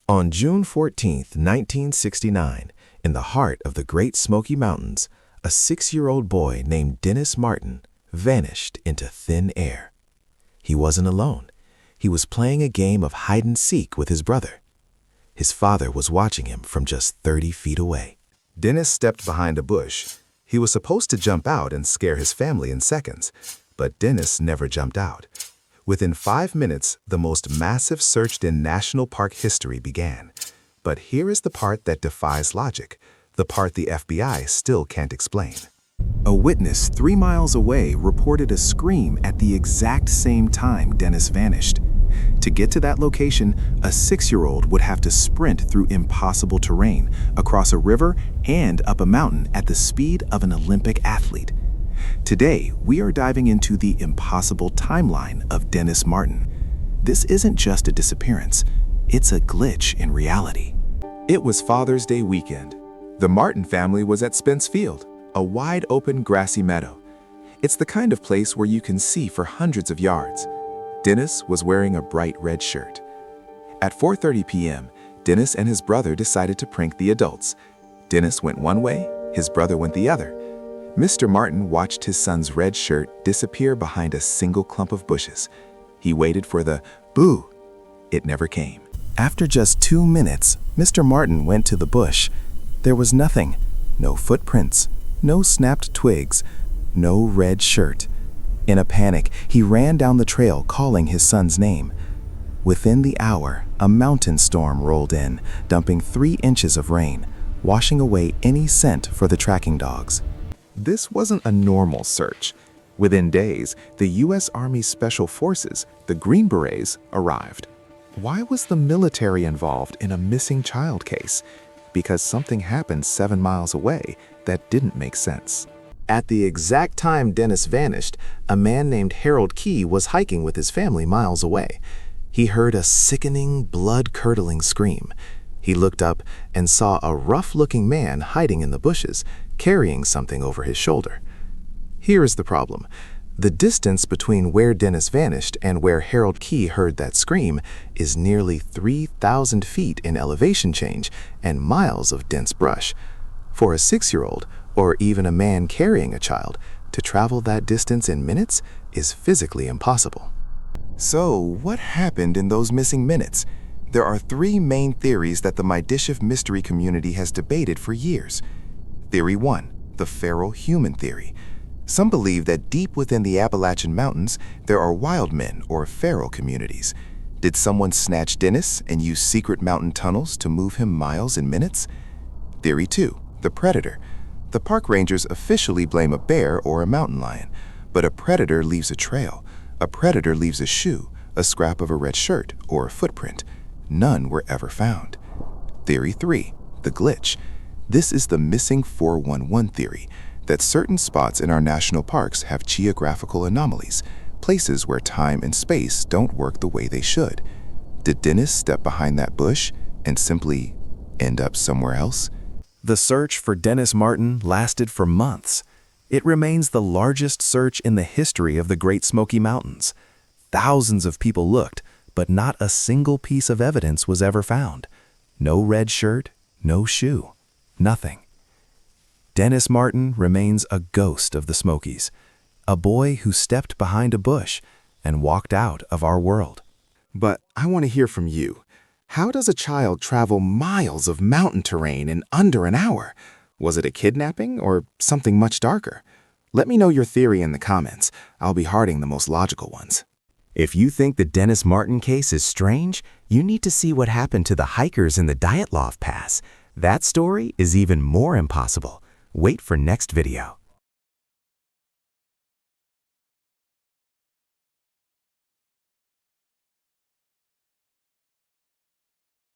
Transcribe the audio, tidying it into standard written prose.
On June 14, 1969, in the heart of the Great Smoky Mountains, a 6-year-old boy named Dennis Martin vanished into thin air. He wasn't alone. He was playing a game of hide-and-seek with his brother. His father was watching him from just 30 feet away. Dennis stepped behind a bush. He was supposed to jump out and scare his family in seconds, but Dennis never jumped out. Within 5 minutes, the most massive search in national park history began. But here is the part that defies logic, the part the FBI still can't explain. A witness 3 miles away reported a scream at the exact same time Dennis vanished. To get to that location, a 6-year-old would have to sprint through impossible terrain, across a river, and up a mountain at the speed of an Olympic athlete. Today, we are diving into the impossible timeline of Dennis Martin. This isn't just a disappearance, it's a glitch in reality. It was Father's Day weekend. The Martin family was at Spence Field, a wide-open grassy meadow. It's the kind of place where you can see for hundreds of yards. Dennis was wearing a bright red shirt. At 4:30 p.m., Dennis and his brother decided to prank the adults. Dennis went one way, his brother went the other. Mr. Martin watched his son's red shirt disappear behind a single clump of bushes. He waited for the boo. It never came. After just 2 minutes, Mr. Martin went to the bush. There was nothing. No footprints, no snapped twigs, no red shirt. In a panic, he ran down the trail calling his son's name. Within the hour, a mountain storm rolled in, dumping 3 inches of rain, washing away any scent for the tracking dogs. This wasn't a normal search. Within days, the U.S. Army Special Forces, the Green Berets, arrived. Why was the military involved in a missing child case? Because something happened 7 miles away that didn't make sense. At the exact time Dennis vanished, a man named Harold Key was hiking with his family miles away. He heard a sickening, blood-curdling scream. He looked up and saw a rough-looking man hiding in the bushes, carrying something over his shoulder. Here is the problem. The distance between where Dennis vanished and where Harold Key heard that scream is nearly 3,000 feet in elevation change and miles of dense brush. For a 6-year-old, or even a man carrying a child, to travel that distance in minutes is physically impossible. So, what happened in those missing minutes? There are 3 main theories that the Mideshef Mystery community has debated for years. Theory 1, the feral human theory. Some believe that deep within the Appalachian Mountains, there are wild men or feral communities. Did someone snatch Dennis and use secret mountain tunnels to move him miles in minutes? Theory 2, the predator. The park rangers officially blame a bear or a mountain lion, but a predator leaves a trail. A predator leaves a shoe, a scrap of a red shirt, or a footprint. None were ever found. Theory 3, the glitch. This is the Missing411 theory, that certain spots in our national parks have geographical anomalies, places where time and space don't work the way they should. Did Dennis step behind that bush and simply end up somewhere else? The search for Dennis Martin lasted for months. It remains the largest search in the history of the Great Smoky Mountains. Thousands of people looked, but not a single piece of evidence was ever found. No red shirt, no shoe, nothing. Dennis Martin remains a ghost of the Smokies, a boy who stepped behind a bush and walked out of our world. But I want to hear from you. How does a child travel miles of mountain terrain in under an hour? Was it a kidnapping or something much darker? Let me know your theory in the comments. I'll be hearting the most logical ones. If you think the Dennis Martin case is strange, you need to see what happened to the hikers in the Dyatlov Pass. That story is even more impossible. Wait for next video.